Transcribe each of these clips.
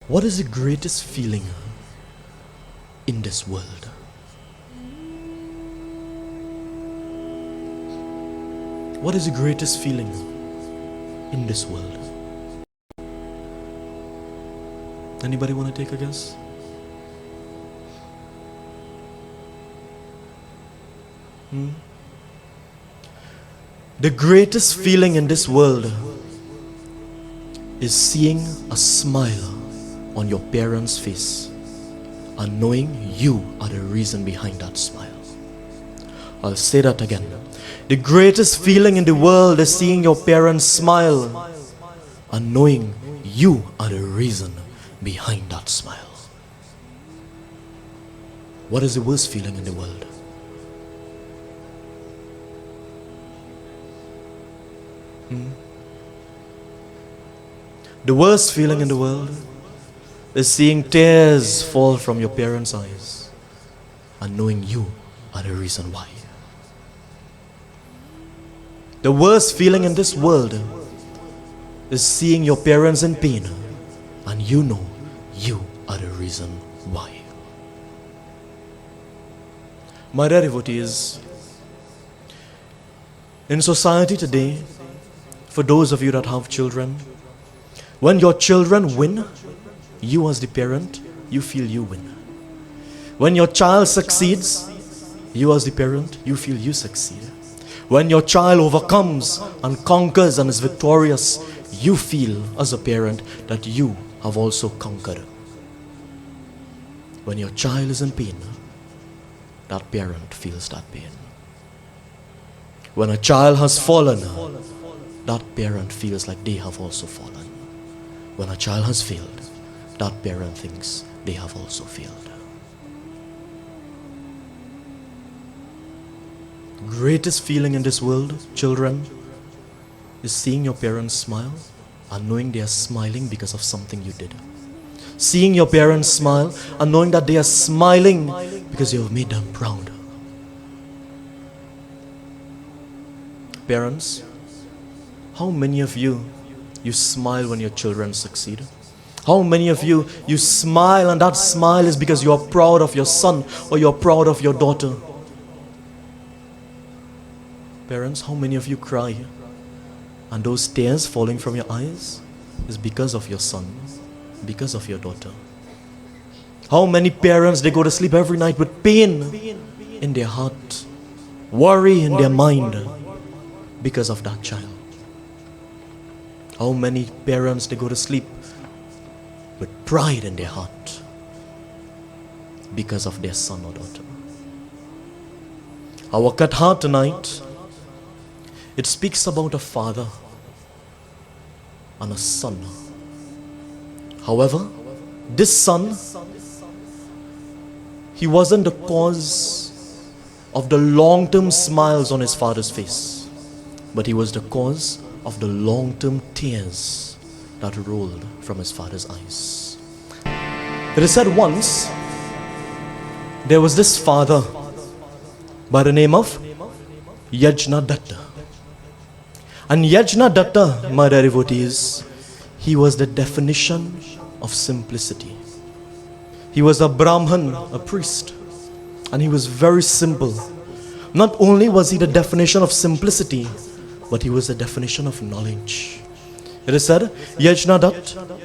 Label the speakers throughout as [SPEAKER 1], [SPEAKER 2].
[SPEAKER 1] What is the greatest feeling in this world? What is the greatest feeling in this world? Anybody want to take a guess? The greatest feeling in this world is seeing a smile on your parents' face and knowing you are the reason behind that smile. I'll say that again. The greatest feeling in the world is seeing your parents smile and knowing you are the reason behind that smile. What is the worst feeling in the world? The worst feeling in the world is seeing tears fall from your parents' eyes and knowing you are the reason why. The worst feeling in this world is seeing your parents in pain and you know you are the reason why. My dear devotees, in society today, for those of you that have children, when your children win, you as the parent, you feel you win. When your child succeeds, you as the parent, you feel you succeed. When your child overcomes and conquers and is victorious, you feel as a parent that you have also conquered. When your child is in pain, that parent feels that pain. When a child has fallen, that parent feels like they have also fallen. When a child has failed, that parent thinks they have also failed. Greatest feeling in this world, children, is seeing your parents smile and knowing they are smiling because of something you did. Seeing your parents smile and knowing that they are smiling because you have made them proud. Parents, how many of you smile when your children succeed? How many of you smile and that smile is because you are proud of your son or you are proud of your daughter? Parents, how many of you cry and those tears falling from your eyes is because of your son, because of your daughter? How many parents, they go to sleep every night with pain in their heart, worry in their mind because of that child? How many parents, they go to sleep with pride in their heart because of their son or daughter? Our Katha tonight, it speaks about a father and a son. However, this son, he wasn't the cause of the long-term smiles on his father's face, but he was the cause of the long-term tears that rolled from his father's eyes. It is said once, there was this father by the name of Yajnadatta. And Yajnadatta, my dear devotees, he was the definition of simplicity. He was a Brahman, a priest, and he was very simple. Not only was he the definition of simplicity, but he was the definition of knowledge. It is said, Yajnadatta,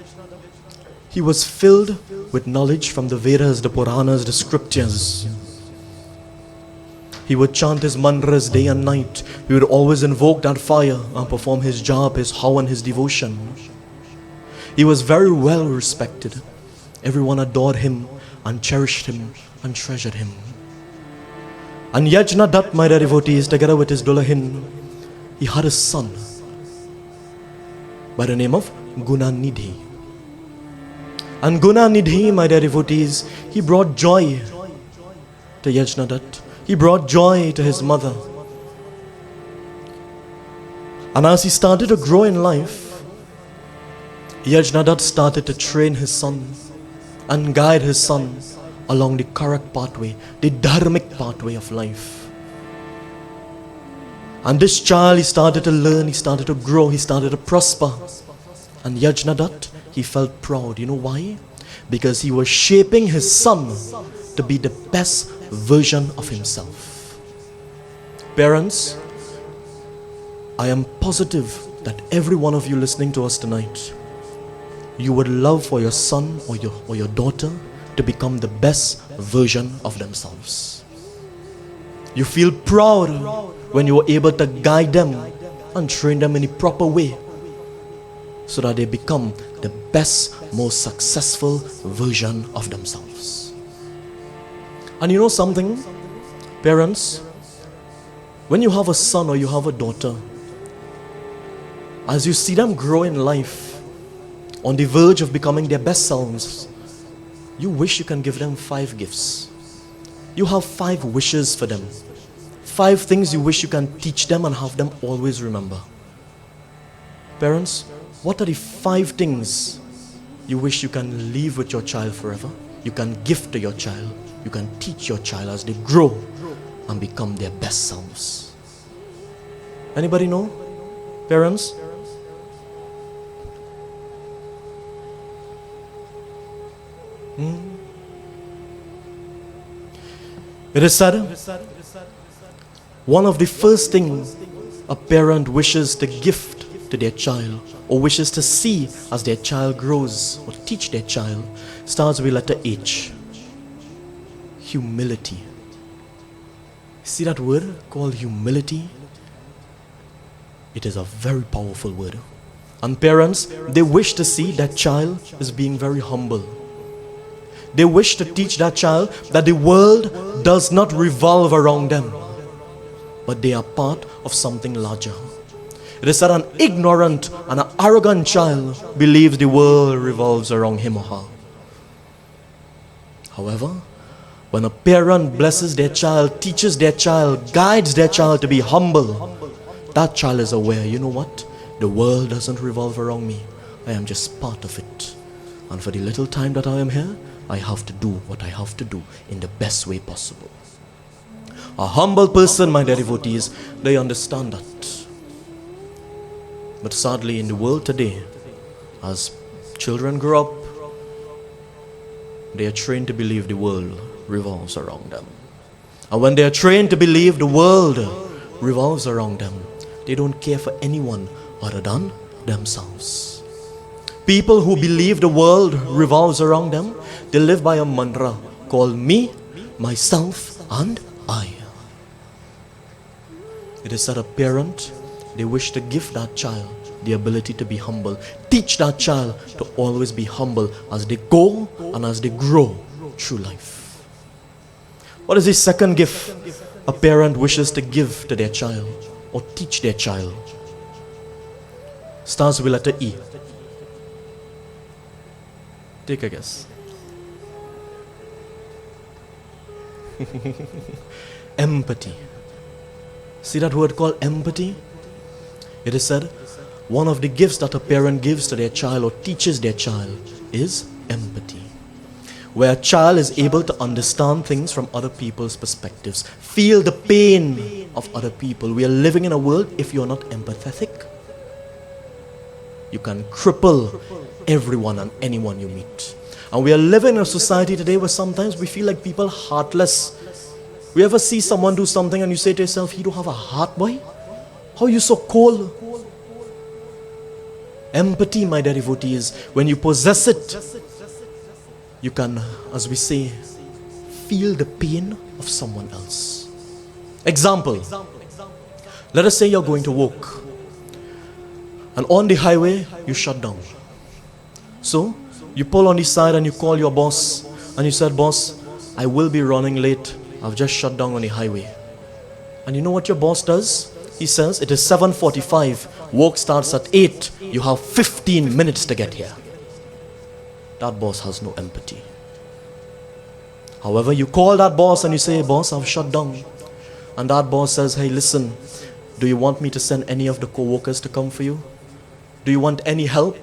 [SPEAKER 1] he was filled with knowledge from the Vedas, the Puranas, the scriptures. He would chant his mantras day and night. He would always invoke that fire and perform his job, his havan, his devotion. He was very well respected. Everyone adored him and cherished him and treasured him. And Yajnadatta, my dear devotees, together with his Dulahin, he had a son by the name of Gunanidhi. And Gunanidhi, my dear devotees, he brought joy to Yajnadatta. He brought joy to his mother. And as he started to grow in life, Yajnadatta started to train his son and guide his son along the correct pathway, the dharmic pathway of life. And this child, he started to learn, he started to grow, he started to prosper. And Yajnadatta, he felt proud. You know why? Because he was shaping his son to be the best version of himself. Parents, I am positive that every one of you listening to us tonight, you would love for your son or your daughter to become the best version of themselves. You feel proud when you are able to guide them and train them in a proper way so that they become the best, most successful version of themselves. And you know something, parents, when you have a son or you have a daughter, as you see them grow in life, on the verge of becoming their best selves, you wish you can give them 5 gifts. You have 5 wishes for them. 5 things you wish you can teach them and have them always remember. Parents, what are the 5 things you wish you can leave with your child forever? You can give to your child. You can teach your child as they grow and become their best selves. Anybody know? Parents? It is said, one of the first things a parent wishes to gift to their child or wishes to see as their child grows or teach their child starts with letter H. Humility. See that word called humility? It is a very powerful word. And parents, they wish to see that child is being very humble. They wish to teach that child that the world does not revolve around them, but they are part of something larger. It is that an ignorant and an arrogant child believes the world revolves around him or her. However, when a parent blesses their child, teaches their child, guides their child to be humble, that child is aware, you know what? The world doesn't revolve around me. I am just part of it. And for the little time that I am here, I have to do what I have to do in the best way possible. A humble person, my dear devotees, they understand that. But sadly, in the world today, as children grow up, they are trained to believe the world revolves around them. And when they are trained to believe the world revolves around them, they don't care for anyone other than themselves. People who believe the world revolves around them, they live by a mantra called me, myself, and I. It is that a parent, they wish to give that child the ability to be humble. Teach that child to always be humble as they go and as they grow through life. What is the second gift a parent wishes to give to their child or teach their child? Starts with letter E. Take a guess. Empathy. See that word called empathy? It is said, one of the gifts that a parent gives to their child or teaches their child is empathy. Where a child is able to understand things from other people's perspectives, feel the pain of other people. We are living in a world, if you are not empathetic, you can cripple everyone and anyone you meet. And we are living in a society today where sometimes we feel like people are heartless. We ever see someone do something and you say to yourself, you don't have a heart, boy? How are you so cold? Empathy, my dear devotees, when you possess it, you can, as we say, feel the pain of someone else. Example, let us say you're going to work and on the highway you shut down. So you pull on the side and you call your boss and you said, boss, I will be running late. I've just shut down on the highway. And you know what your boss does? He says, it is 7:45, work starts at 8, you have 15 minutes to get here. That boss has no empathy. However, you call that boss and you say, boss, I've shut down. And that boss says, hey, listen, do you want me to send any of the co-workers to come for you? Do you want any help?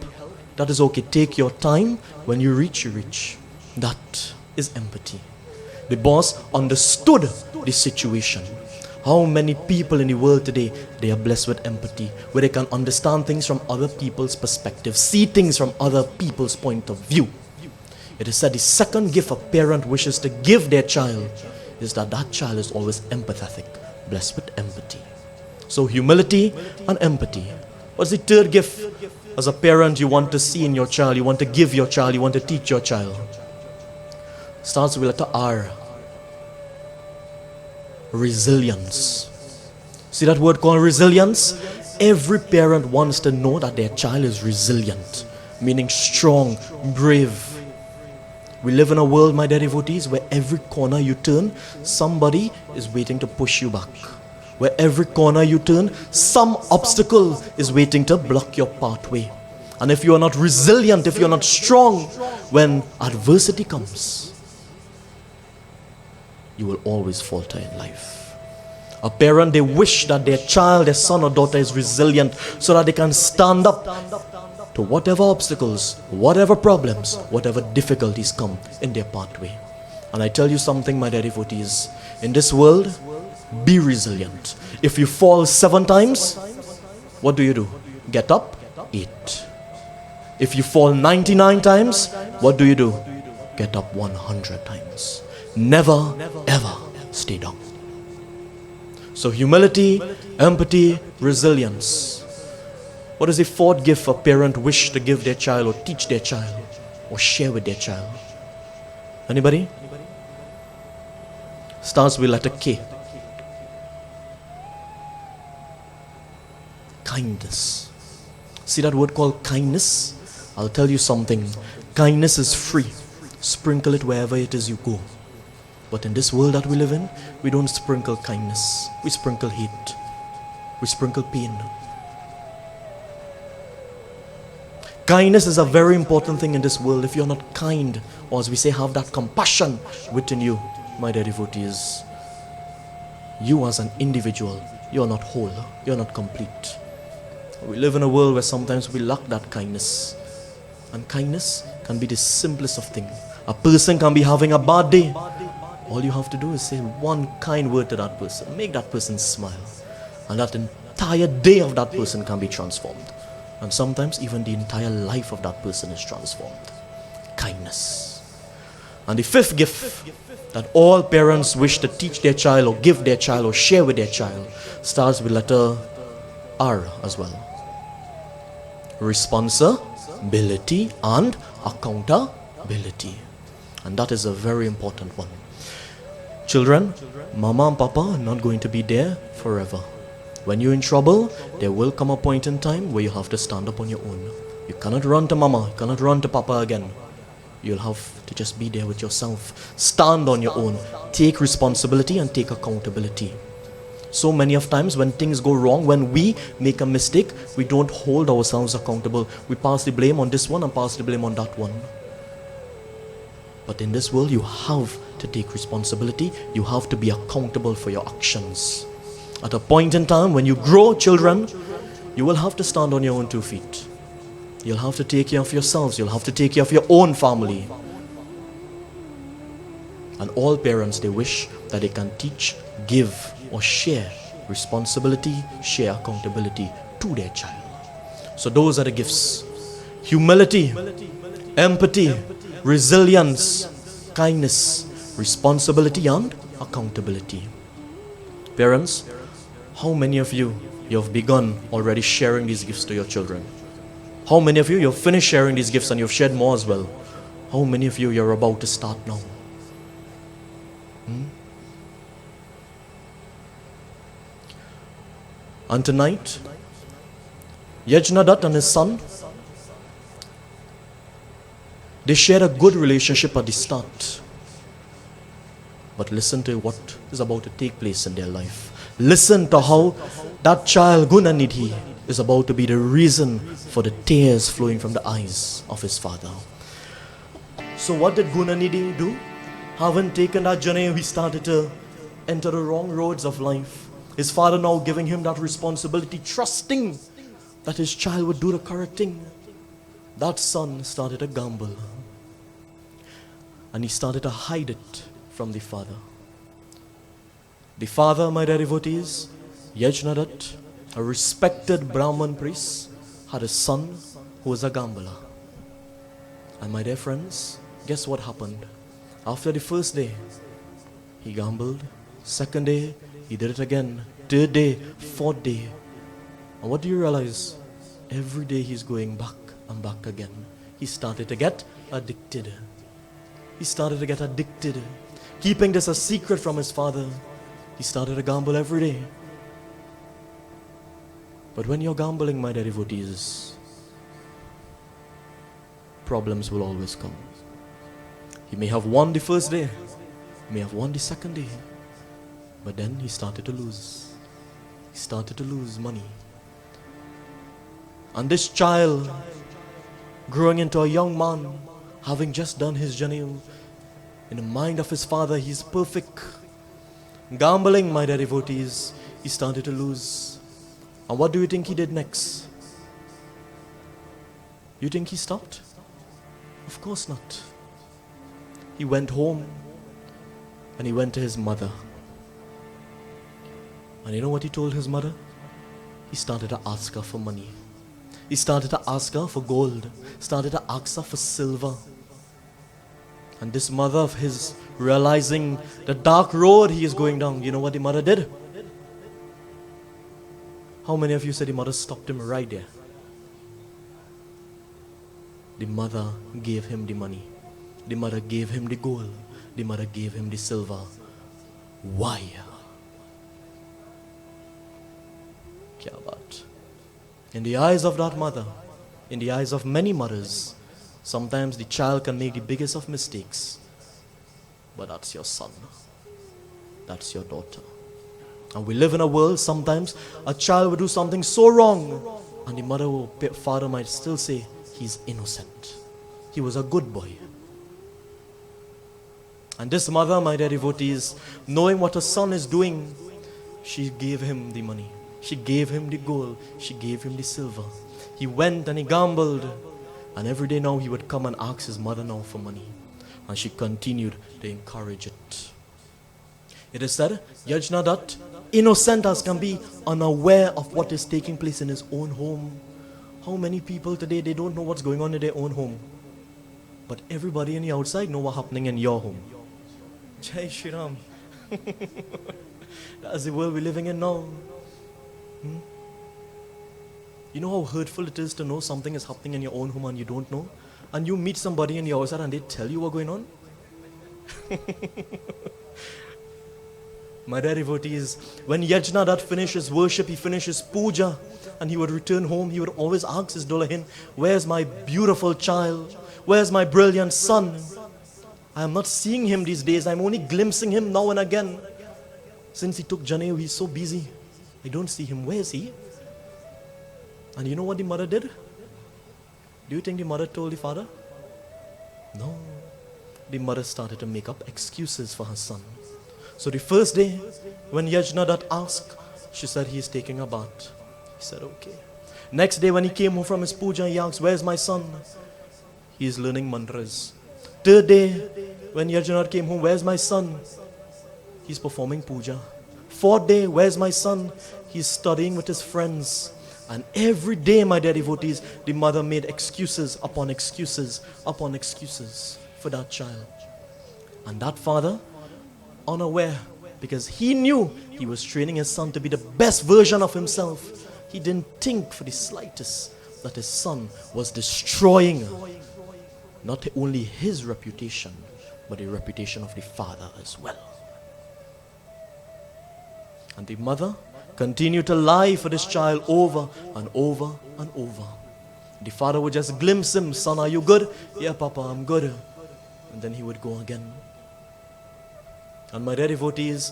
[SPEAKER 1] That is okay. Take your time. When you reach, you reach. That is empathy. The boss understood the situation. How many people in the world today, they are blessed with empathy, where they can understand things from other people's perspective, see things from other people's point of view. It is said the second gift a parent wishes to give their child is that that child is always empathetic, blessed with empathy. So humility and empathy. What's the third gift as a parent you want to see in your child, you want to give your child, you want to teach your child? Starts with letter R. Resilience. See that word called resilience? Every parent wants to know that their child is resilient, meaning strong, brave. We live in a world, my dear devotees, where every corner you turn, somebody is waiting to push you back. Where every corner you turn, some obstacle is waiting to block your pathway. And if you are not resilient, if you are not strong, when adversity comes, you will always falter in life. A parent, they wish that their child, their son or daughter is resilient so that they can stand up to whatever obstacles, whatever problems, whatever difficulties come in their pathway. And I tell you something, my dear devotees, in this world, be resilient. If you fall 7 times, what do? Get up, 8. If you fall 99 times, what do? Get up 100 times. Never, ever stay down. So humility, empathy, resilience. What is the fourth gift a parent wish to give their child or teach their child or share with their child? Anybody? Starts with letter K. Kindness. See that word called kindness? I'll tell you something. Kindness is free. Sprinkle it wherever it is you go. But in this world that we live in, we don't sprinkle kindness. We sprinkle hate. We sprinkle pain. Kindness is a very important thing in this world. If you're not kind, or as we say, have that compassion within you, my dear devotees, you as an individual, you're not whole, you're not complete. We live in a world where sometimes we lack that kindness. And kindness can be the simplest of things. A person can be having a bad day. All you have to do is say one kind word to that person. Make that person smile. And that entire day of that person can be transformed. And sometimes even the entire life of that person is transformed. Kindness. And the fifth gift that all parents wish to teach their child or give their child or share with their child starts with letter R as well. Responsibility and accountability. And that is a very important one. Children, mama and papa are not going to be there forever. When you're in trouble, there will come a point in time where you have to stand up on your own. You cannot run to mama, you cannot run to papa again. You'll have to just be there with yourself. Stand on your own. Take responsibility and take accountability. So many of times when things go wrong, when we make a mistake, we don't hold ourselves accountable. We pass the blame on this one and pass the blame on that one. But in this world, you have to take responsibility. You have to be accountable for your actions. At a point in time when you grow, children, you will have to stand on your own 2 feet. You'll have to take care of yourselves. You'll have to take care of your own family. And all parents, they wish that they can teach, give, or share responsibility, share accountability to their child. So those are the gifts. Humility, empathy, resilience, kindness, responsibility, and accountability. Parents, how many of you have begun already sharing these gifts to your children? How many of you have finished sharing these gifts and you've shared more as well? How many of you you're about to start now? And tonight, Yajnadat and his son, they shared a good relationship at the start. But listen to what is about to take place in their life. Listen to how that child, Gunanidhi, is about to be the reason for the tears flowing from the eyes of his father. So what did Gunanidhi do? Having taken that journey, he started to enter the wrong roads of life. His father now giving him that responsibility, trusting that his child would do the correct thing. That son started to gamble. And he started to hide it from the father. The father, my dear devotees, Yajnadat, a respected Brahman priest, had a son who was a gambler. And my dear friends, guess what happened? After the first day, he gambled. Second day, he did it again. Third day, fourth day. And what do you realize? Every day he's going back and back again. He started to get addicted. He started to get addicted. Keeping this a secret from his father, he started to gamble every day. But when you're gambling, my dear devotees, problems will always come. He may have won the first day, he may have won the second day, but then he started to lose. He started to lose money. And this child, growing into a young man, having just done his journey, in the mind of his father, he's perfect. Gambling, my dear devotees, he started to lose. And what do you think he did next? You think he stopped? Of course not. He went home and he went to his mother. And you know what he told his mother? He started to ask her for money. He started to ask her for gold. Started to ask her for silver. And this mother of his, realizing the dark road he is going down, you know what the mother did? How many of you said the mother stopped him right there? The mother gave him the money. The mother gave him the gold. The mother gave him the silver. Why? Kya baat. In the eyes of that mother, in the eyes of many mothers, sometimes the child can make the biggest of mistakes. But that's your son. That's your daughter. And we live in a world, sometimes a child will do something so wrong, and the mother or father might still say, he's innocent. He was a good boy. And this mother, my dear devotees, knowing what her son is doing, she gave him the money. She gave him the gold. She gave him the silver. He went and he gambled. And every day now he would come and ask his mother now for money. And she continued to encourage it. It is said, Yajnadat, innocent as can be, unaware of what is taking place in his own home. How many people today, they don't know what's going on in their own home. But everybody in the outside know what's happening in your home. Jai Shri Ram. That's the world we're living in now. You know how hurtful it is to know something is happening in your own home and you don't know? And you meet somebody in the outside and they tell you what's going on? My dear devotees, when Yajnadat finished his worship, he finished his puja, and he would return home, he would always ask his Dolahin, where's my beautiful child? Where's my brilliant son? I am not seeing him these days. I'm only glimpsing him now and again. Since he took Janeo, he's so busy. I don't see him. Where is he? And you know what the mother did? Do you think the mother told the father? No. The mother started to make up excuses for her son. So the first day, when Yajnadat asked, she said he is taking a bath. He said, okay. Next day when he came home from his puja, he asked, where's my son? He is learning mantras. Third day, when Yajnadat came home, where's my son? He's performing puja. Fourth day, where's my son? He's studying with his friends. And every day, my dear devotees, the mother made excuses upon excuses upon excuses for that child. And that father, unaware, because he knew he was training his son to be the best version of himself, he didn't think for the slightest that his son was destroying not only his reputation, but the reputation of the father as well. And the mother continued to lie for this child over and over and over. The father would just glimpse him, son, are you good? Yeah, Papa, I'm good. And then he would go again. And my dear devotees,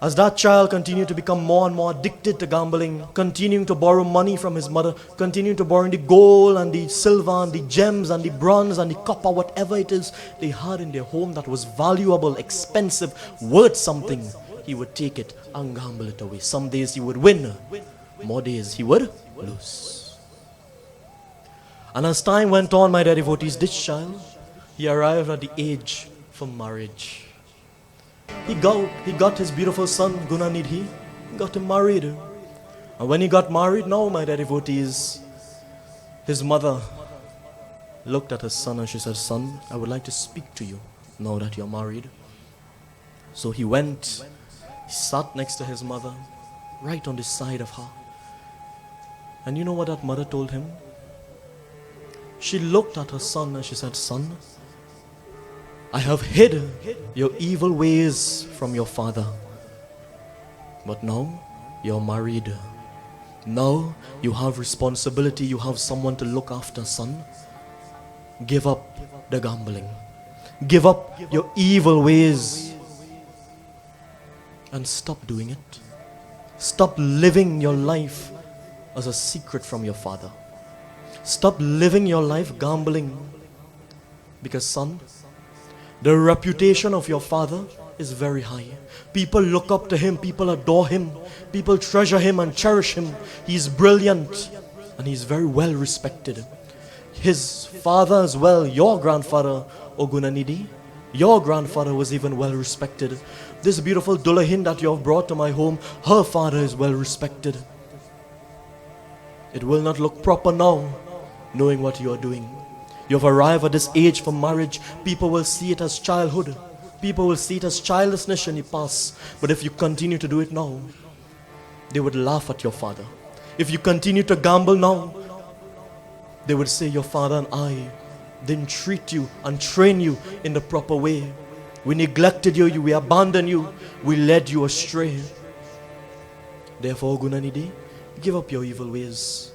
[SPEAKER 1] as that child continued to become more and more addicted to gambling, continuing to borrow money from his mother, continuing to borrow the gold and the silver and the gems and the bronze and the copper, whatever it is they had in their home that was valuable, expensive, worth something, he would take it and gamble it away. Some days he would win, more days he would lose. And as time went on, my dear devotees, this child, he arrived at the age for marriage. He got his beautiful son, Gunanidhi, got him married. And when he got married, now my dear devotees, his mother looked at his son and she said, son, I would like to speak to you now that you're married. So he went, he sat next to his mother, right on the side of her. And you know what that mother told him? She looked at her son and she said, son, I have hid your evil ways from your father. But now you're married. Now you have responsibility, you have someone to look after, son. Give up the gambling. Give up your evil ways. And stop doing it. Stop living your life as a secret from your father. Stop living your life gambling. Because son, the reputation of your father is very high. People look up to him, people adore him, people treasure him and cherish him. He's brilliant and he's very well respected. His father as well, your grandfather, Ogunanidi, your grandfather was even well respected. This beautiful Dulahin that you have brought to my home, her father is well respected. It will not look proper now, knowing what you are doing. You have arrived at this age for marriage. People will see it as childhood. People will see it as childishness in the past. But if you continue to do it now, they would laugh at your father. If you continue to gamble now, they would say your father and I didn't treat you and train you in the proper way. We neglected you, we abandoned you, we led you astray. Therefore, Gunanidi, give up your evil ways.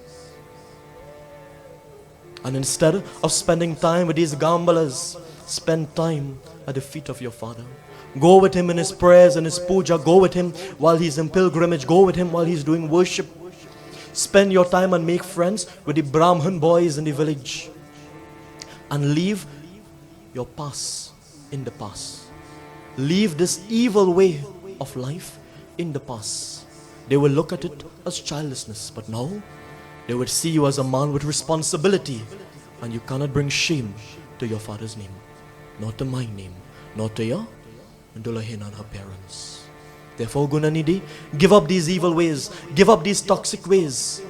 [SPEAKER 1] And instead of spending time with these gamblers, spend time at the feet of your father. Go with him in his prayers and his puja. Go with him while he's in pilgrimage. Go with him while he's doing worship. Spend your time and make friends with the Brahmin boys in the village. And leave your past in the past. Leave this evil way of life in the past. They will look at it as childlessness, but now they would see you as a man with responsibility, and you cannot bring shame to your father's name, not to my name, not to your Dulahin and her parents. Therefore, Gunanidi, give up these evil ways, give up these toxic ways,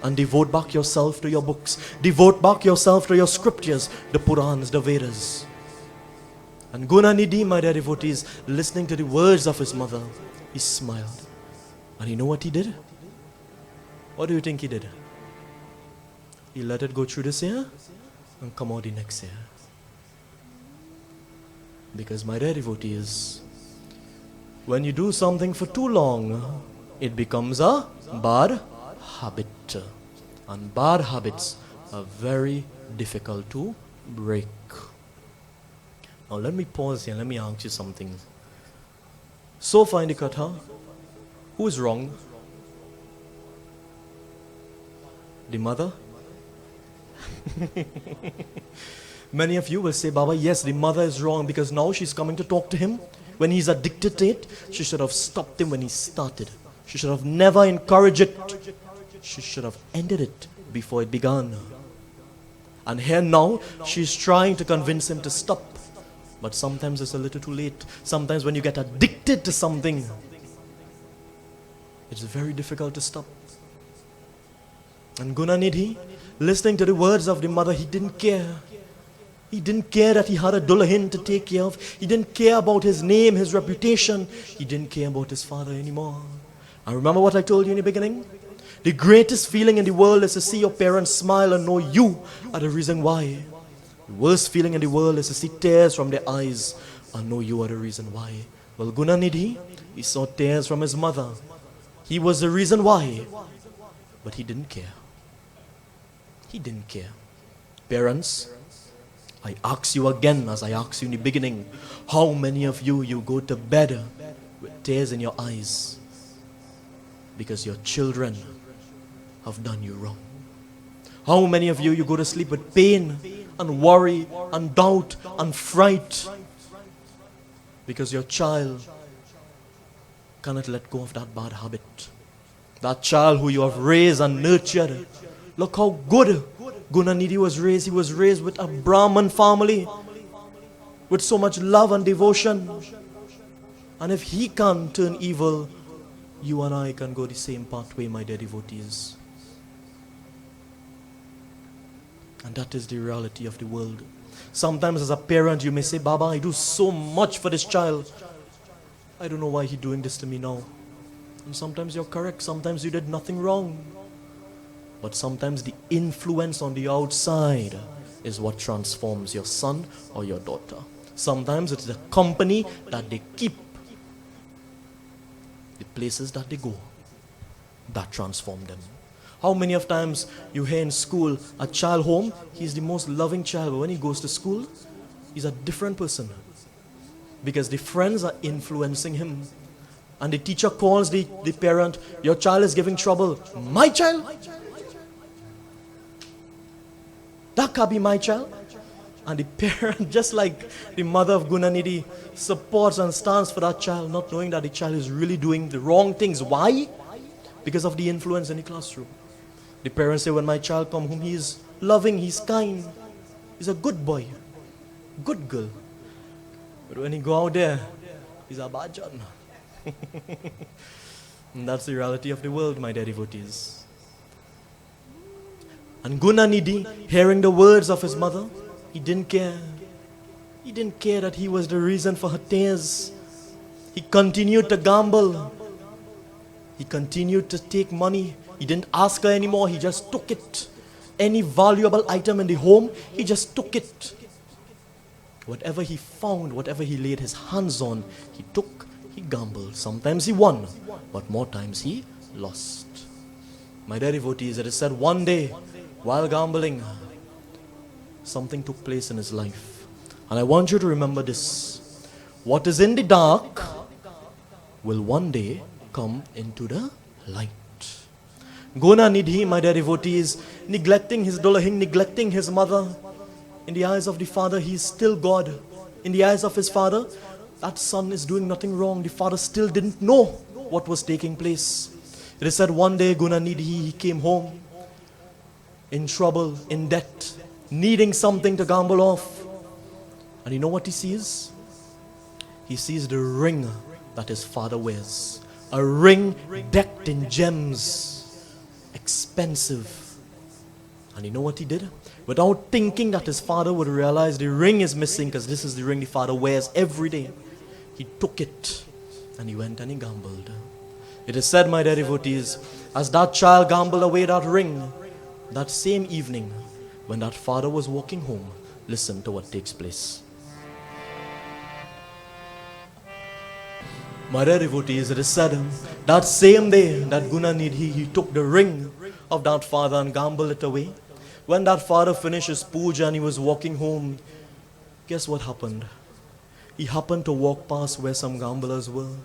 [SPEAKER 1] and devote back yourself to your books. Devote back yourself to your scriptures, the Purans, the Vedas. And Gunanidi, my dear devotees, listening to the words of his mother, he smiled. And you know what he did? What do you think he did? He let it go through this year and come out the next year. Because my dear devotees, when you do something for too long, it becomes a bad habit. And bad habits are very difficult to break. Now let me pause here and let me ask you something. So far in the Katha, who is wrong? The mother? Many of you will say, Baba, yes, the mother is wrong because now she's coming to talk to him. When he's addicted to it, she should have stopped him when he started. She should have never encouraged it. She should have ended it before it began. And here now, she's trying to convince him to stop. But sometimes it's a little too late. Sometimes when you get addicted to something, it's very difficult to stop. And Gunanidhi, listening to the words of the mother, he didn't care. He didn't care that he had a Dulahin to take care of. He didn't care about his name, his reputation. He didn't care about his father anymore. And remember what I told you in the beginning? The greatest feeling in the world is to see your parents smile and know you are the reason why. The worst feeling in the world is to see tears from their eyes and know you are the reason why. Well, Gunanidhi, he saw tears from his mother. He was the reason why. But he didn't care. He didn't care. Parents, I ask you again as I asked you in the beginning, how many of you go to bed with tears in your eyes because your children have done you wrong? How many of you go to sleep with pain and worry and doubt and fright because your child cannot let go of that bad habit? That child who you have raised and nurtured. Look how good Gunanidhi was raised. He was raised with a Brahmin family with so much love and devotion. And if he can turn evil, you and I can go the same pathway, my dear devotees. And that is the reality of the world. Sometimes as a parent, you may say, Baba, I do so much for this child. I don't know why he's doing this to me now. And sometimes you're correct. Sometimes you did nothing wrong. But sometimes the influence on the outside is what transforms your son or your daughter. Sometimes it's the company that they keep, the places that they go, that transform them. How many of times you hear in school, a child home, he's the most loving child, but when he goes to school, he's a different person. Because the friends are influencing him. And the teacher calls the parent, your child is giving trouble. My child? That can't be my child. And the parent, just like the mother of Gunanidhi, supports and stands for that child, not knowing that the child is really doing the wrong things. Why? Because of the influence in the classroom. The parents say, when my child comes home, he's loving, he's kind, he's a good boy, good girl. But when he go out there, he's a bad John. And that's the reality of the world, my dear devotees. And Gunanidhi, hearing the words of his mother, he didn't care. He didn't care that he was the reason for her tears. He continued to gamble. He continued to take money. He didn't ask her anymore, he just took it. Any valuable item in the home, he just took it. Whatever he found, whatever he laid his hands on, he took, he gambled. Sometimes he won, but more times he lost. My dear devotees, it is said one day, while gambling, something took place in his life. And I want you to remember this. What is in the dark will one day come into the light. Gunanidhi, my dear devotees, neglecting his Dulahin, neglecting his mother. In the eyes of the father, he is still God. In the eyes of his father, that son is doing nothing wrong. The father still didn't know what was taking place. It is said one day Gunanidhi, he came home in trouble, in debt, needing something to gamble off. And you know what he sees? He sees the ring that his father wears. A ring decked in gems. Expensive. And you know what he did? Without thinking that his father would realize the ring is missing, because this is the ring the father wears every day, he took it and he went and he gambled. It is said, my dear devotees, as that child gambled away that ring, that same evening, when that father was walking home, listen to what takes place. My dear devotees, it is said, that same day that Gunanidhi, he took the ring of that father and gambled it away. When that father finished his puja and he was walking home, guess what happened? He happened to walk past where some gamblers were.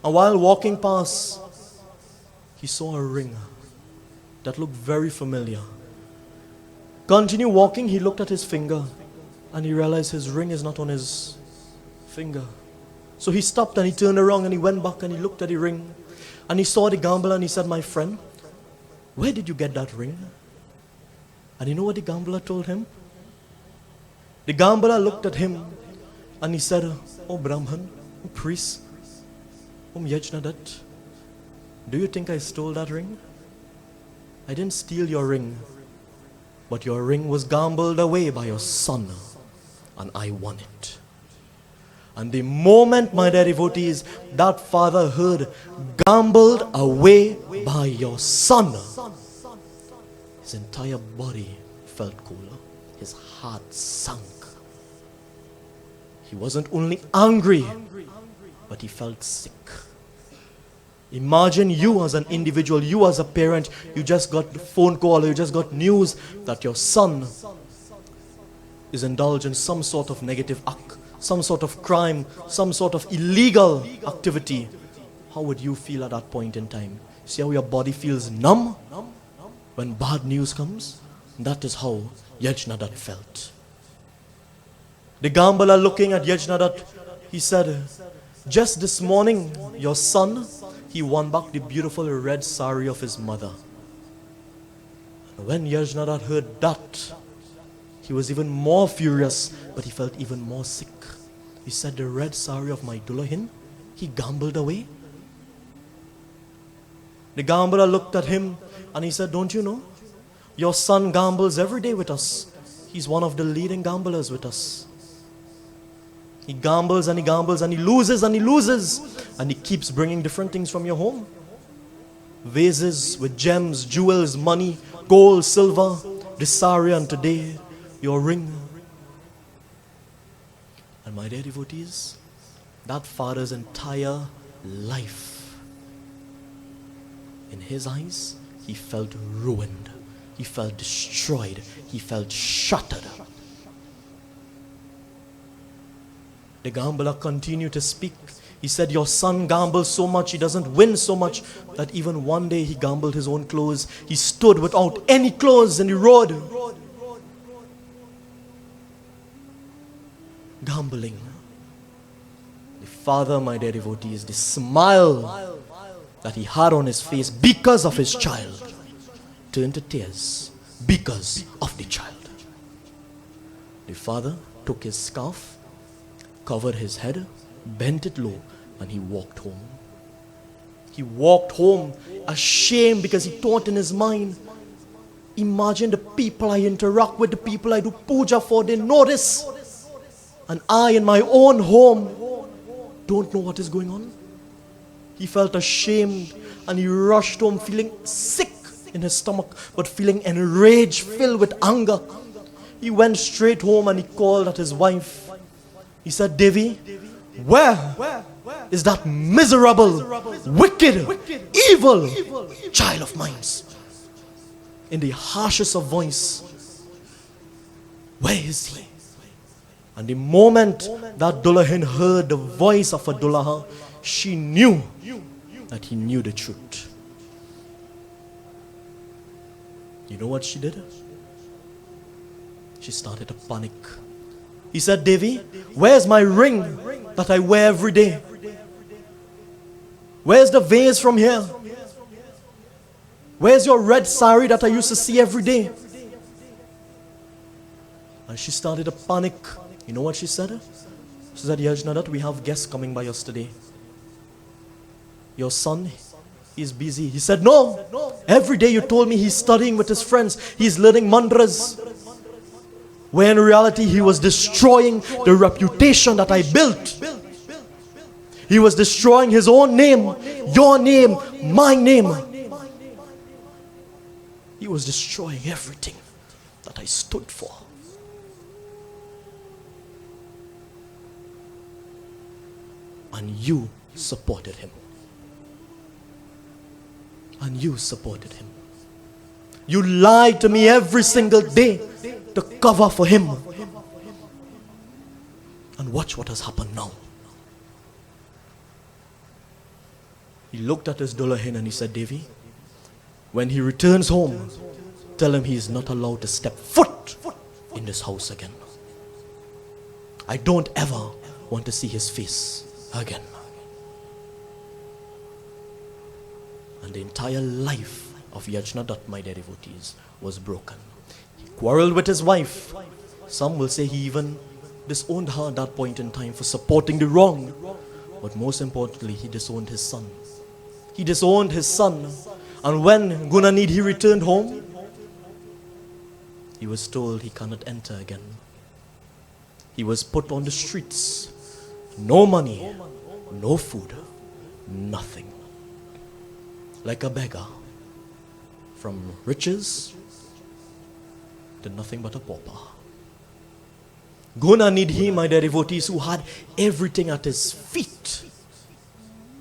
[SPEAKER 1] And while walking past, he saw a ring that looked very familiar. Continue walking, he looked at his finger and he realized his ring is not on his finger. So he stopped and he turned around and he went back and he looked at the ring. And he saw the gambler and he said, my friend, where did you get that ring? And you know what the gambler told him? The gambler looked at him and he said, oh Brahman, oh priest, oh Yajnadat, do you think I stole that ring? I didn't steal your ring, but your ring was gambled away by your son and I won it. And the moment, my dear devotees, that father heard, gambled away by your son, his entire body felt cooler. His heart sunk. He wasn't only angry, but he felt sick. Imagine you as an individual, you as a parent, you just got a phone call, or you just got news that your son is indulged in some sort of negative act, some sort of crime, some sort of illegal activity. How would you feel at that point in time? See how your body feels numb when bad news comes? That is how Yajnadat felt. The gambler looking at Yajnadat, he said, just this morning, your son, he won back the beautiful red sari of his mother. And when Yajnadat heard that, he was even more furious, but he felt even more sick. He said, the red sari of my Dulahin, he gambled away. The gambler looked at him and he said, don't you know? Your son gambles every day with us. He's one of the leading gamblers with us. He gambles and he gambles and he loses and he loses. And he keeps bringing different things from your home. Vases with gems, jewels, money, gold, silver, this sari, and today your ring. And my dear devotees, that father's entire life, in his eyes, he felt ruined. He felt destroyed. He felt shattered. The gambler continued to speak. He said, your son gambles so much, he doesn't win so much, that even one day he gambled his own clothes. He stood without any clothes in the road. Gambling. The father, my dear devotees, the smile that he had on his face because of his child turned to tears because of the child. The father took his scarf, covered his head, bent it low, and he walked home. He walked home ashamed because he thought in his mind, imagine the people I interact with, the people I do puja for, they know this. And I in my own home don't know what is going on. He felt ashamed and he rushed home feeling sick in his stomach, but feeling enraged, filled with anger. He went straight home and he called at his wife. He said, Devi, where is that miserable, wicked, evil child of mine? In the harshest of voice, where is he? And the moment that Dullahan heard the voice of a Dullaha, she knew that he knew the truth. You know what she did? She started to panic. He said, Devi, where's my ring that I wear every day? Where's the vase from here? Where's your red sari that I used to see every day? And she started to panic. You know what she said? She said, Yajnadat, we have guests coming by us today. Your son is busy. He said, no. Every day you told me he's studying with his friends. He's learning mantras. Where in reality he was destroying the reputation that I built. He was destroying his own name, your name, my name. He was destroying everything that I stood for. And you supported him. And you supported him. You lied to me every single day to cover for him. And watch what has happened now. He looked at his Dullahan and he said, Devi, when he returns home, tell him he is not allowed to step foot in this house again. I don't ever want to see his face again. And the entire life of Yajnadat, my dear devotees, was broken. He quarreled with his wife. Some will say he even disowned her at that point in time for supporting the wrong. But most importantly, he disowned his son. He disowned his son. And when Gunanid he returned home, he was told he cannot enter again. He was put on the streets. No money, no food, nothing. Like a beggar. From riches to nothing but a pauper. Gunanidhi, my dear devotees, who had everything at his feet,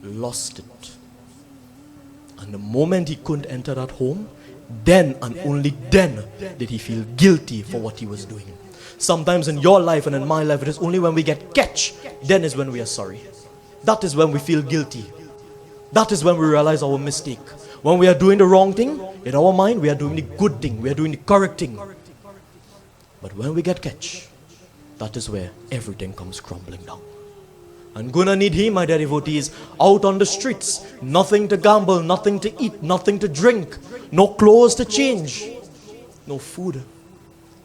[SPEAKER 1] lost it. And the moment he couldn't enter that home, then and only then did he feel guilty for what he was doing. Sometimes in your life and in my life, it is only when we get catch, then is when we are sorry. That is when we feel guilty. That is when we realize our mistake. When we are doing the wrong thing, in our mind, we are doing the good thing. We are doing the correct thing. But when we get catch, that is where everything comes crumbling down. And Gunanidhi, my dear devotees, out on the streets, nothing to gamble, nothing to eat, nothing to drink, no clothes to change, no food.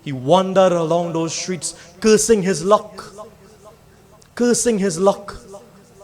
[SPEAKER 1] He wandered along those streets, cursing his luck. Cursing his luck.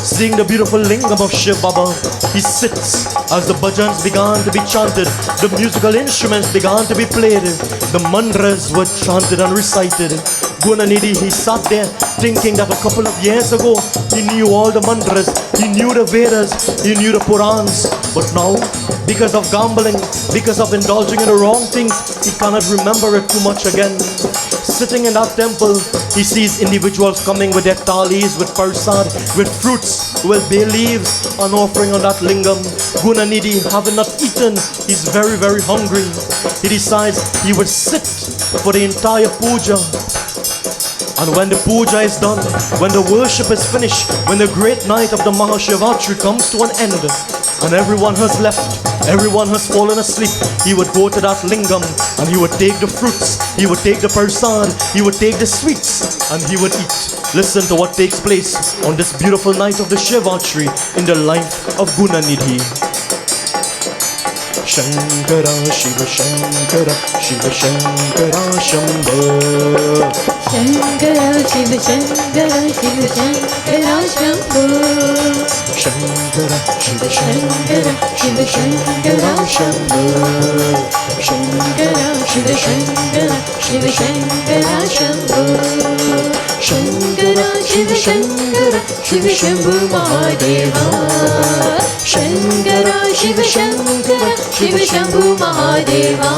[SPEAKER 1] Seeing the beautiful lingam of Shiv Baba, he sits as the bhajans began to be chanted, the musical instruments began to be played, the mantras were chanted and recited. Gunanidhi, he sat there thinking that a couple of years ago he knew all the mantras, he knew the Vedas, he knew the Purans, but now because of gambling, because of indulging in the wrong things, he cannot remember it too much again. Sitting in that temple, he sees individuals coming with their thalis, with parsad, with fruits, with bay leaves, an offering on that lingam. Gunanidhi, having not eaten, he's very, very hungry. He decides he would sit for the entire puja. And when the puja is done, when the worship is finished, when the great night of the Mahashivratri comes to an end, and everyone has left, everyone has fallen asleep, he would go to that lingam and he would take the fruits, he would take the prasad, he would take the sweets, and he would eat. Listen to what takes place on this beautiful night of the Shivratri in the life of Gunanidhi. Shankara, Shiva Shankara, Shiva Shankara, Shambho.
[SPEAKER 2] Shankara, Shiva Shankara, Shiva Shankara, Shambho.
[SPEAKER 1] Shankara, Shiva
[SPEAKER 2] Shankara, Shiva Shankara, Shambho. Shankara, Shiva Shankara, Shiva Shankara, Shambho. Shankara, Shiva Shankara, Shiva Shambho Mahadeva. Shankara, Shiva Shankara, Shiva Shambho Mahadeva.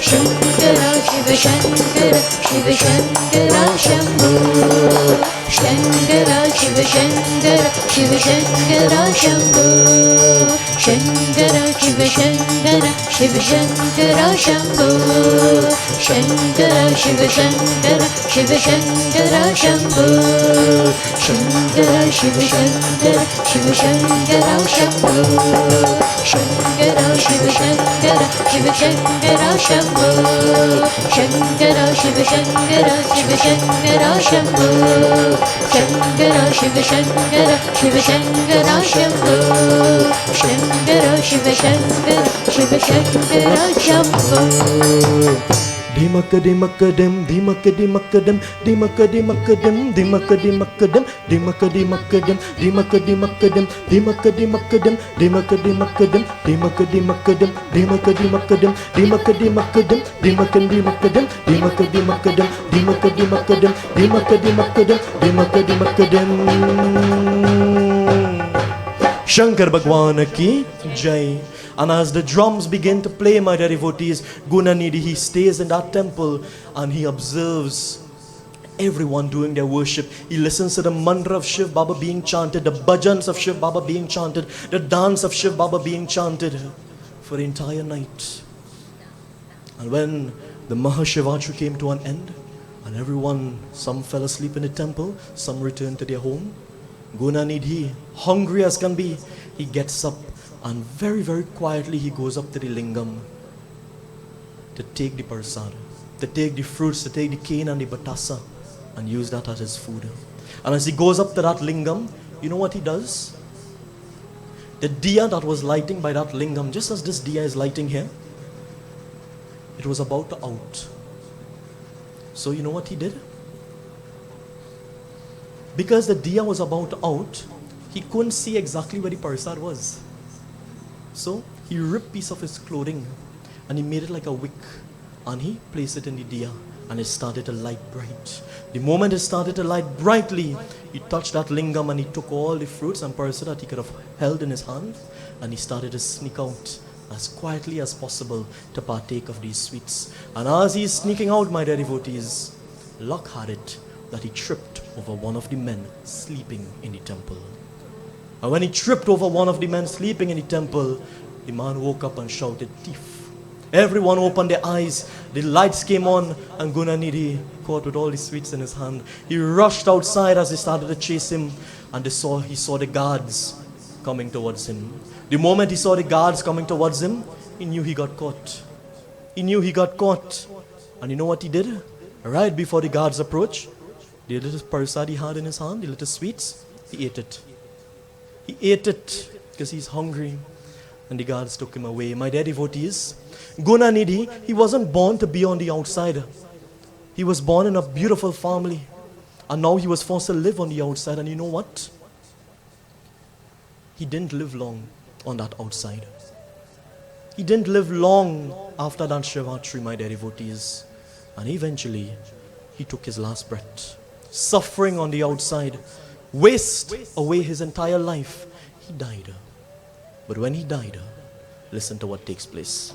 [SPEAKER 2] Shankara, Shiva Shankara, Shiva Shankara, Shambho. Shankara, Shiva Shankara, Shiva Shankara, Shambho. Shankara, Shiva Shankara, Shiva Shankara, Shambho. Shankara, Shiva Shankara, Shiva Shankara, Shambho. Shankara, Shiva Shankara, Shiva Shankara, Shambho. Shankara, Shiva Shankara, Shiva Shankara, Shambho. Shankara, Shiva Shankara, Shiva Shankara, Shambho. Shankara, Shiva Shankara, Shiva Shankara, Shambho. Shankara, Shiva Shankara, Shiva Shankara, Shambho.
[SPEAKER 1] Dimakadimakadam, dimakadimakadam, dimakadimakadam, dimakadimakadam, dimakadimakadam, dimakadimakadam, dimakadimakadam, dimakadimakadam, dimakadimakadam, dimakadimakadam, dimakadimakadam, dimakadimakadam, dimakadimakadam, dimakadimakadam, dimakadimakadam, dimakadimakadam. Shankar Bhagwan ki Jai. And as the drums begin to play, my dear devotees, Gunanidhi, he stays in that temple and he observes everyone doing their worship. He listens to the mantra of Shiv Baba being chanted, the bhajans of Shiv Baba being chanted, the dance of Shiv Baba being chanted for the entire night. And when the Mahashivratri came to an end and everyone, some fell asleep in the temple, some returned to their home, Gunanidhi, hungry as can be, he gets up and very, very quietly he goes up to the lingam to take the prasad, to take the fruits, to take the cane and the batasa and use that as his food. And as he goes up to that lingam, you know what he does? The diya that was lighting by that lingam, just as this diya is lighting here, it was about to out. So you know what he did? Because the diya was about to out, he couldn't see exactly where the prasad was. So he ripped a piece of his clothing and he made it like a wick and he placed it in the diya and it started to light bright. The moment it started to light brightly, he touched that lingam and he took all the fruits and prasad that he could have held in his hand and he started to sneak out as quietly as possible to partake of these sweets. And as he is sneaking out, my dear devotees, luck had it that he tripped over one of the men sleeping in the temple. And when he tripped over one of the men sleeping in the temple, the man woke up and shouted, "Thief!" Everyone opened their eyes, the lights came on, and Gunanidhi, caught with all the sweets in his hand, he rushed outside as they started to chase him, and he saw the guards coming towards him. The moment he saw the guards coming towards him, he knew he got caught. He knew he got caught. And you know what he did? Right before the guards approached, the little prasad he had in his hand, the little sweets, he ate it. He ate it because he's hungry. And the guards took him away. My dear devotees, Gunanidhi, he wasn't born to be on the outside. He was born in a beautiful family. And now he was forced to live on the outside. And you know what? he didn't live long on that outside. He didn't live long after that Shivratri, my dear devotees. And eventually, he took his last breath. Suffering on the outside, waste away his entire life. He died. But when he died, listen to what takes place.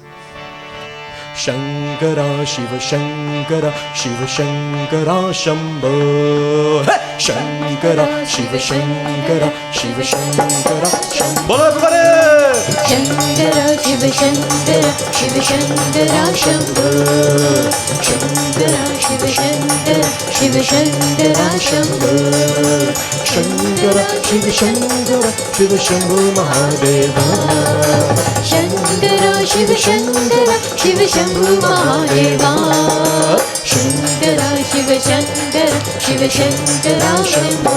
[SPEAKER 1] Shankara, Shiva Shankara, Shiva Shankara, Shambho. Hey! Shankara, Shiva Shankara, Shiva Shankara, Shambho. Everybody!
[SPEAKER 2] Shankara, Shiva Shankara, Shiva Shankara, Shambho. Shankara, Shiva Shankara, Shiva Shankara, Shambho.
[SPEAKER 1] Shankara, Shiva Shankara, Shiva Shambho Mahadeva.
[SPEAKER 2] Shankara, Shiva Shankara, Shiva Shambho Mahadeva. Shankara, Shiva Shankara, Shiva Shankara, Shambho.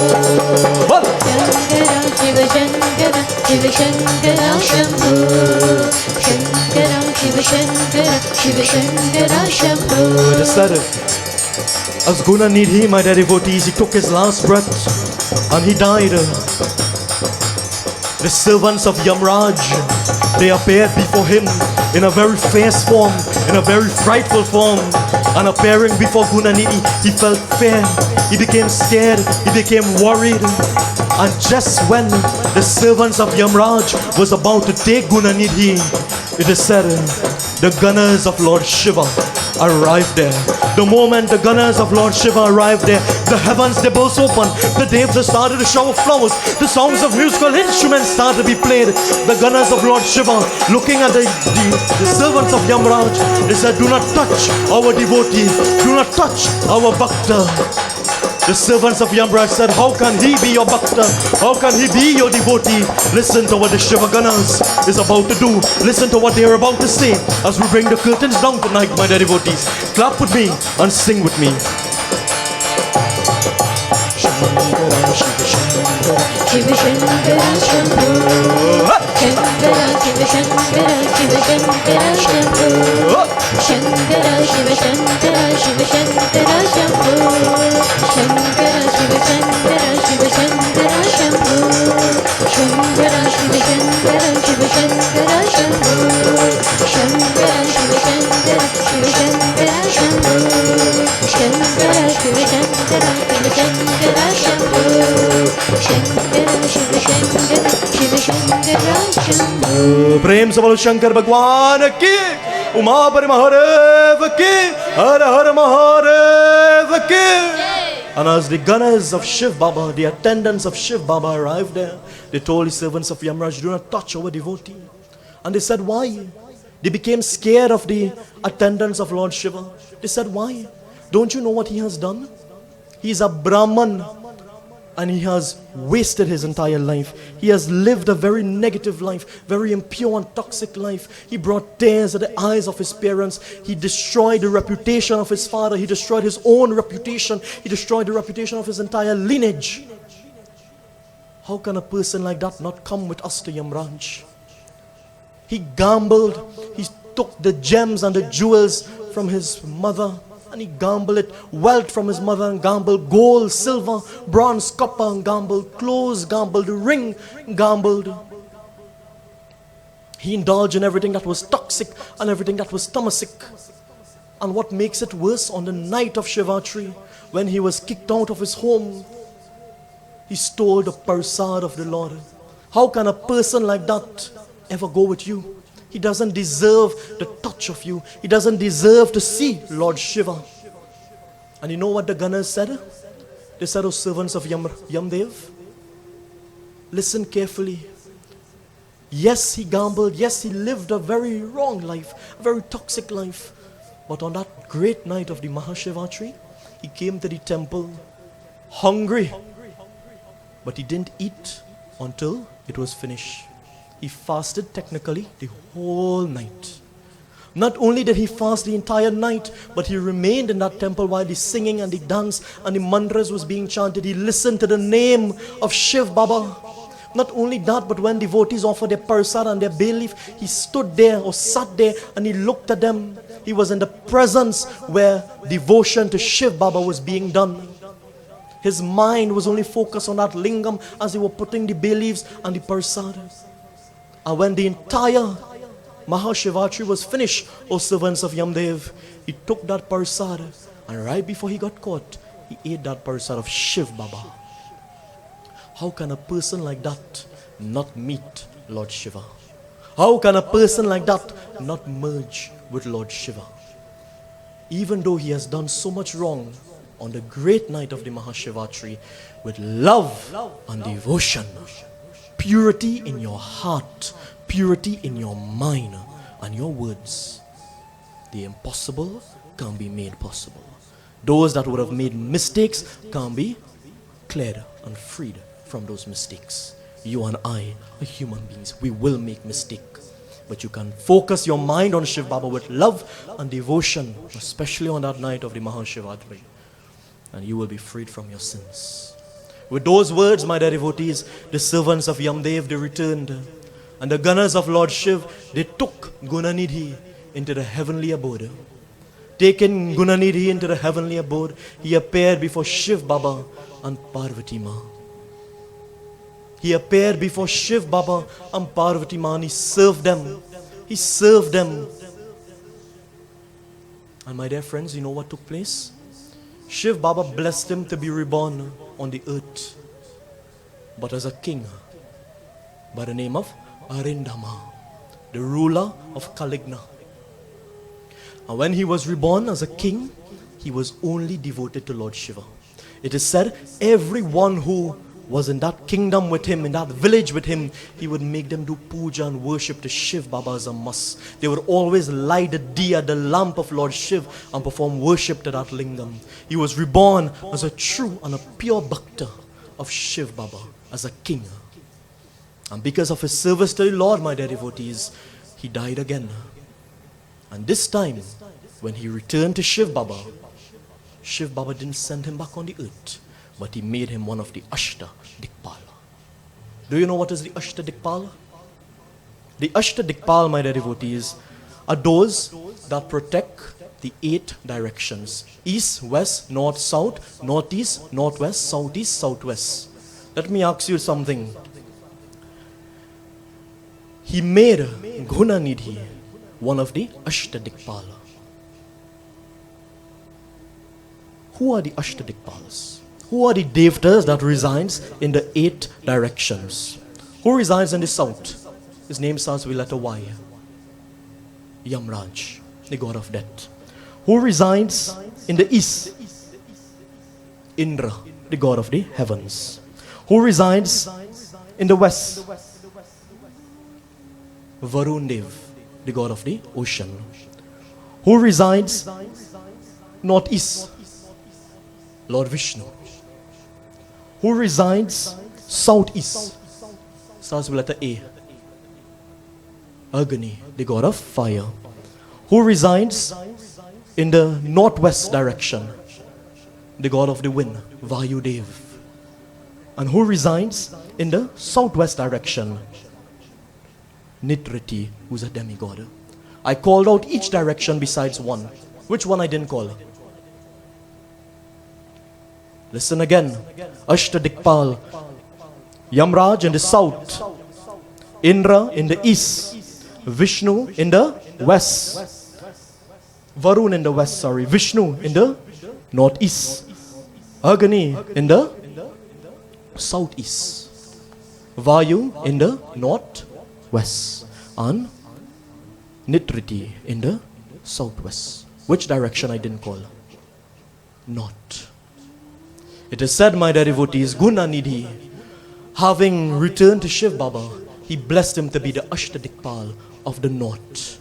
[SPEAKER 2] Shankara, Shiva Shankara, Shiva Shankara, Shambho. Shankara, Shiva Shankara, Shiva Shankara, Shambho.
[SPEAKER 1] It is said, as Guna Nidhi, my dear devotees, he took his last breath and he died. The servants of Yamraj, they appeared before him in a very fierce form, in a very frightful form. And appearing before Gunanidhi, he felt fear, he became scared, he became worried. And just when the servants of Yamraj was about to take Gunanidhi, it is said, the gunners of Lord Shiva arrived there. The moment the gunners of Lord Shiva arrived there, the heavens, they burst open. The devas started to shower flowers. The sounds of musical instruments started to be played. The gunners of Lord Shiva, looking at the servants of Yamraj, they said, do not touch our devotee. Do not touch our bhakta. The servants of Yamraj said, how can he be your bhakta? How can he be your devotee? Listen to what the Shiva Ganas is about to do. Listen to what they are about to say as we bring the curtains down tonight, my dear devotees. Clap with me and sing with me.
[SPEAKER 2] Shiva Shankara, Shambho. Shankara, Shiva Shankara, Shiva Shankara, Shambho. Shankara, Shiva Shankara, Shiva Shankara, Shambho. Shankara, Shiva Shankara, Shiva Shankara, Shambho. Shankara, Shiva Shankara, Shiva Shankara, Shambho. Shankara, Shiva Shankara, Shiva Shankara, Shambho. Shankara, Shiva Shankara, Shiva Shankara, Shambho. Shankara, Shiva Shankara, Shiva Shankara, Shambho.
[SPEAKER 1] प्रेम से बोलो शंकर भगवान की, उमापति महादेव की, हर हर महादेव की. And as the gunners of Shiv Baba, the attendants of Shiv Baba arrived there, they told the servants of Yamraj, do not touch our devotee. And they said, why? They became scared of the attendants of Lord Shiva. They said, why? Don't you know what he has done? He is a Brahman and he has wasted his entire life. He has lived a very negative life, very impure and toxic life. He brought tears at the eyes of his parents. He destroyed the reputation of his father. He destroyed his own reputation. He destroyed the reputation of his entire lineage. How can a person like that not come with us to Yamraj? He gambled. He took the gems and the jewels from his mother, and he gambled it, wealth from his mother, and gambled gold, silver, bronze, copper, and gambled clothes, gambled ring, gambled. He indulged in everything that was toxic and everything that was tamasic. And what makes it worse, on the night of Shivratri, when he was kicked out of his home, he stole the prasad of the Lord. How can a person like that ever go with you? He doesn't deserve the touch of you. He doesn't deserve to see Lord Shiva. And you know what the gunners said? They said, oh servants of Yamdev, listen carefully. Yes, he gambled. Yes, he lived a very wrong life, a very toxic life. But on that great night of the Mahashivatri, he came to the temple hungry. But he didn't eat until it was finished. He fasted technically the whole night. Not only did he fast the entire night, but he remained in that temple while the singing and the dance and the mantras was being chanted. He listened to the name of Shiv Baba. Not only that, but when devotees offered their prasad and their bay leaf, he stood there or sat there and he looked at them. He was in the presence where devotion to Shiv Baba was being done. His mind was only focused on that lingam as they were putting the bay leaves and the prasad. And when the entire Mahashivratri was finished, O servants of Yamdev, he took that prasad, and right before he got caught, he ate that prasad of Shiv Baba. How can a person like that not meet Lord Shiva? How can a person like that not merge with Lord Shiva? Even though he has done so much wrong, on the great night of the Mahashivratri, with love and devotion, purity in your heart, purity in your mind and your words, the impossible can be made possible. Those that would have made mistakes can be cleared and freed from those mistakes. You and I are human beings. We will make mistakes. But you can focus your mind on Shiv Baba with love and devotion, especially on that night of the Mahashivratri, and you will be freed from your sins. With those words, my dear devotees, the servants of Yamdev, they returned, and the gunners of Lord Shiv, they took Gunanidhi into the heavenly abode. Taking Gunanidhi into the heavenly abode, he appeared before Shiv Baba and Parvati Ma. He appeared before Shiv Baba and Parvati Ma, and he served them. He served them. And my dear friends, you know what took place? Shiv Baba blessed him to be reborn on the earth, but as a king by the name of Arindama, the ruler of Kaligna. And when he was reborn as a king, he was only devoted to Lord Shiva. It is said everyone who was in that kingdom with him, in that village with him, he would make them do puja and worship to Shiv Baba as a must. They would always light the diya, the lamp of Lord Shiv, and perform worship to that lingam. He was reborn as a true and a pure bhakta of Shiv Baba, as a king. And because of his service to the Lord, my dear devotees, he died again. And this time, when he returned to Shiv Baba didn't send him back on the earth, but he made him one of the Ashta Dikpala. Do you know what is the Ashta Dikpala? The Ashta Dikpala, my dear devotees, are those that protect the 8 directions: east, west, north, south, northeast, northwest, southeast, southwest. Let me ask you something. He made Gunanidhi one of the Ashta Dikpala. Who are the Ashta Dikpalas? Who are the Devtas that resides in the 8 directions? Who resides in the south? His name starts with letter Y. Yamraj, the god of death. Who resides in the east? Indra, the god of the heavens. Who resides in the west? Varun Dev, the god of the ocean. Who resides northeast? Lord Vishnu. Who resides southeast? Starts with letter A. Agni, the god of fire. Who resides in the northwest direction? The god of the wind, Vayudev. And who resides in the southwest direction? Nitriti, who's a demigod. I called out each direction besides one. Which one I didn't call? Listen again. Ashta Dikpal. Yamraj in the south. Indra in the east. Vishnu in the west. Varun in the west, sorry. Vishnu in the northeast. Agni in the southeast. Vayu in the northwest. And Nitriti in the southwest. Which direction I didn't call? North. It is said, my dear devotees, Gunanidhi, having returned to Shiv Baba, he blessed him to be the Ashta Dikpal of the north.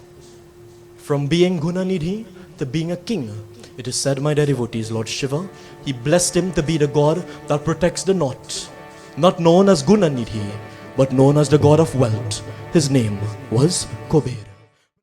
[SPEAKER 1] From being Gunanidhi to being a king, it is said, my dear devotees, Lord Shiva, he blessed him to be the god that protects the north. Not known as Gunanidhi, but known as the god of wealth. His name was Kuber.